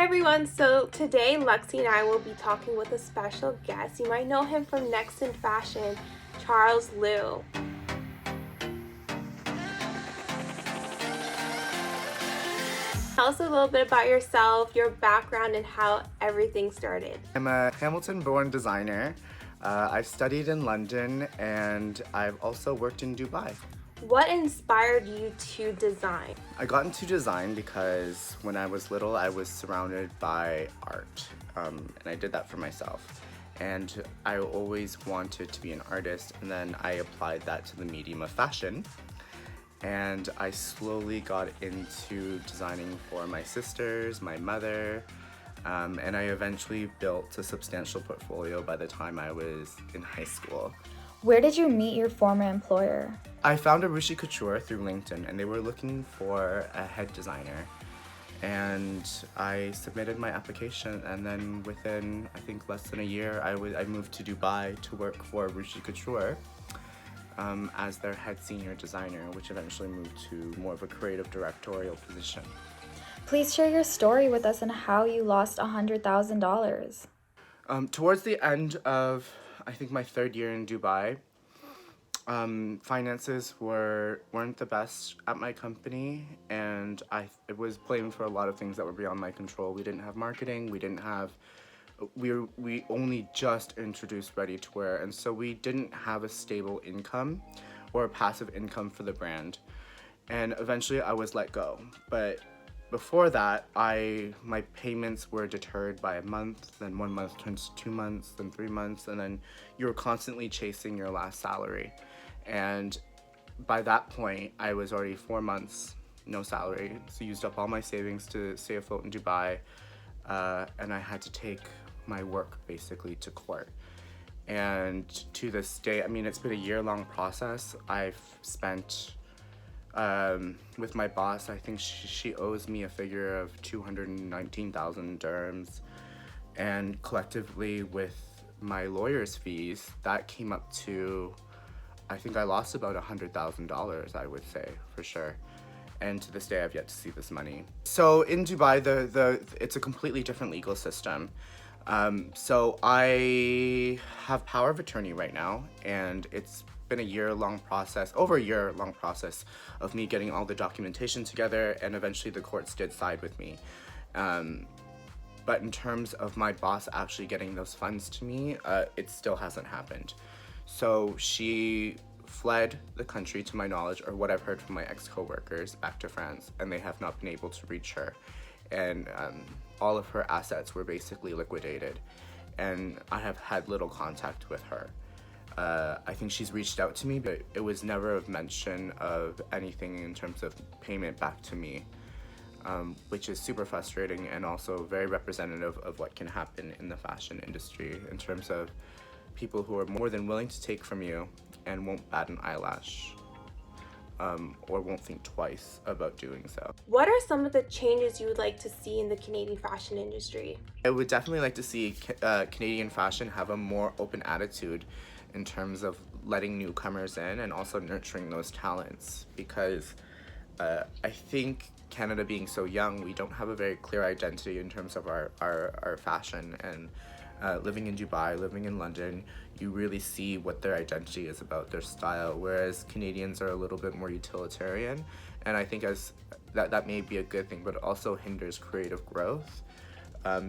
Hi everyone, so today Lexi and I will be talking with a special guest. You might know him from Next in Fashion, Charles Liu. Tell us a little bit about yourself, your background, and how everything started. I'm a Hamilton-born designer. I've studied in London and I've also worked in Dubai. What inspired you to design? I got into design because when I was little I was surrounded by art and I did that for myself. And I always wanted to be an artist, and then I applied that to the medium of fashion. And I slowly got into designing for my sisters, my mother, and I eventually built a substantial portfolio by the time I was in high school. Where did you meet your former employer? I found Arushi Couture through LinkedIn, and they were looking for a head designer. And I submitted my application, and then within, I think, less than a year, I moved to Dubai to work for Arushi Couture as their head senior designer, which eventually moved to more of a creative directorial position. Please share your story with us and how you lost $100,000. Towards the end of, I think, my third year in Dubai, finances weren't the best at my company, and it was blamed for a lot of things that were beyond my control. We didn't have marketing, we only just introduced ready to wear, and so we didn't have a stable income or a passive income for the brand. And eventually I was let go. But before that, my payments were deterred by a month, then 1 month turns to 2 months, then 3 months, and then you're constantly chasing your last salary. And by that point, I was already 4 months, no salary, so used up all my savings to stay afloat in Dubai, and I had to take my work basically to court. And to this day, I mean, it's been a year-long process. I've spent with my boss, I think she owes me a figure of 219,000 dirhams, and collectively with my lawyer's fees, that came up to, I think I lost about $100,000, I would say, for sure. And to this day, I've yet to see this money. So in Dubai, it's a completely different legal system. So I have power of attorney right now, and it's been over a year-long process of me getting all the documentation together, and eventually the courts did side with me. But in terms of my boss actually getting those funds to me, it still hasn't happened. So she fled the country, to my knowledge, or what I've heard from my ex-coworkers, back to France, and they have not been able to reach her. And all of her assets were basically liquidated, and I have had little contact with her. I think she's reached out to me, but it was never a mention of anything in terms of payment back to me, which is super frustrating and also very representative of what can happen in the fashion industry in terms of people who are more than willing to take from you and won't bat an eyelash. Or won't think twice about doing so. What are some of the changes you would like to see in the Canadian fashion industry? I would definitely like to see Canadian fashion have a more open attitude in terms of letting newcomers in and also nurturing those talents, because I think Canada being so young, we don't have a very clear identity in terms of our fashion, and living in Dubai, living in London, you really see what their identity is about, their style, whereas Canadians are a little bit more utilitarian, and I think that may be a good thing, but it also hinders creative growth.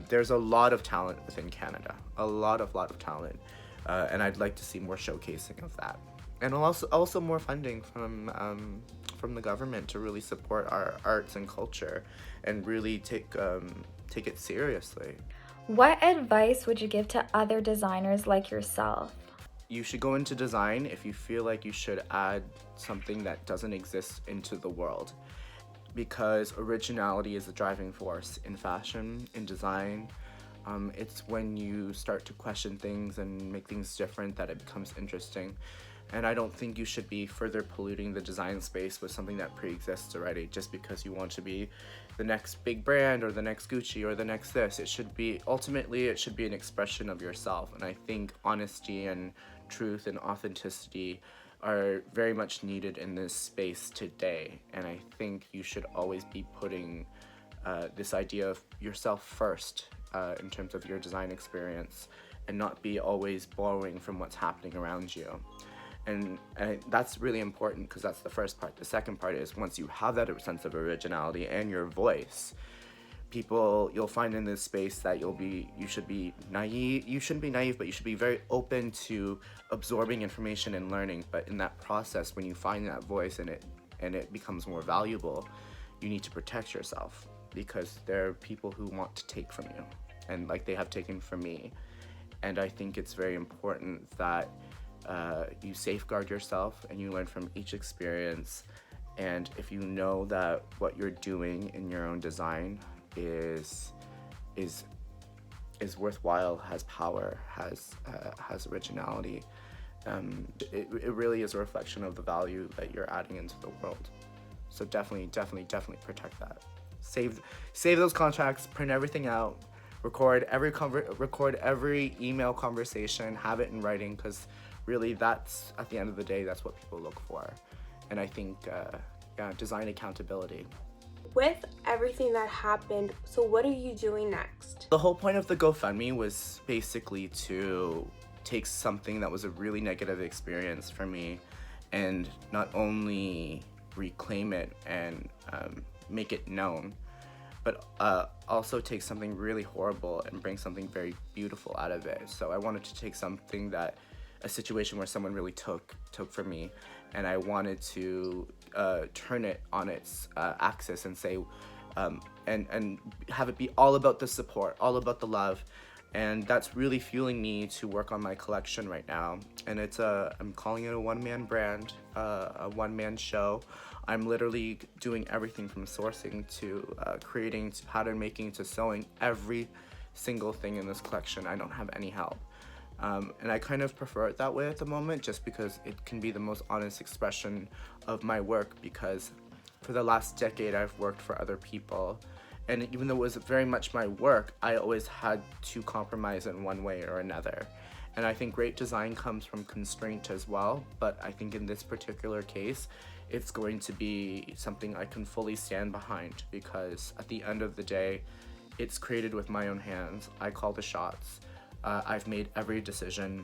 There's a lot of talent within Canada, a lot of talent, and I'd like to see more showcasing of that, and also more funding from the government to really support our arts and culture and really take it seriously. What advice would you give to other designers like yourself? You should go into design if you feel like you should add something that doesn't exist into the world, because originality is the driving force in fashion, in design. It's when you start to question things and make things different that it becomes interesting. And I don't think you should be further polluting the design space with something that pre-exists already just because you want to be the next big brand or the next Gucci or the next this. Ultimately it should be an expression of yourself. And I think honesty and truth and authenticity are very much needed in this space today. And I think you should always be putting this idea of yourself first in terms of your design experience, and not be always borrowing from what's happening around you. And that's really important because that's the first part. The second part is once you have that sense of originality and your voice, you'll find in this space that you should be naive. You shouldn't be naive, but you should be very open to absorbing information and learning. But in that process, when you find that voice and it becomes more valuable, you need to protect yourself, because there are people who want to take from you, and like they have taken from me. And I think it's very important that you safeguard yourself and you learn from each experience. And if you know that what you're doing in your own design is worthwhile, has power, has originality, it really is a reflection of the value that you're adding into the world. So definitely protect that. Save those contracts, print everything out, record every email conversation, have it in writing, because really that's, at the end of the day, that's what people look for. And I think design accountability. With everything that happened, so what are you doing next? The whole point of the GoFundMe was basically to take something that was a really negative experience for me and not only reclaim it and make it known, but also take something really horrible and bring something very beautiful out of it. So I wanted to take a situation where someone really took from me, and I wanted to turn it on its axis and say, and have it be all about the support, all about the love. And that's really fueling me to work on my collection right now. And I'm calling it a one-man brand, a one-man show. I'm literally doing everything from sourcing to creating to pattern making to sewing, every single thing in this collection. I don't have any help. And I kind of prefer it that way at the moment, just because it can be the most honest expression of my work, because for the last decade I've worked for other people. And even though it was very much my work, I always had to compromise in one way or another. And I think great design comes from constraint as well, but I think in this particular case, it's going to be something I can fully stand behind, because at the end of the day, it's created with my own hands. I call the shots. I've made every decision,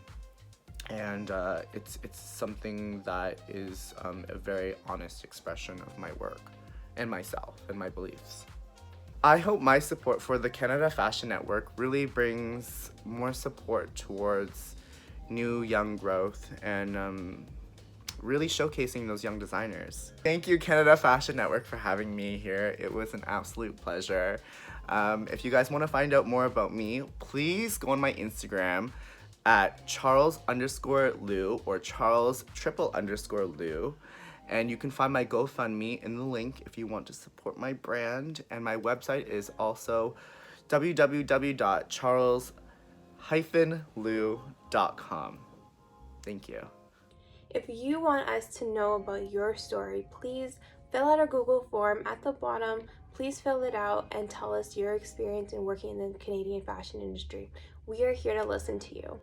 and it's something that is a very honest expression of my work and myself and my beliefs. I hope my support for the Canada Fashion Network really brings more support towards new young growth and really showcasing those young designers. Thank you, Canada Fashion Network, for having me here. It was an absolute pleasure. If you guys want to find out more about me, please go on my Instagram at Charles_Liu or Charles_Liu. And you can find my GoFundMe in the link if you want to support my brand. And my website is also www.charles-liu.com. Thank you. If you want us to know about your story, please fill out our Google form at the bottom. Please fill it out and tell us your experience in working in the Canadian fashion industry. We are here to listen to you.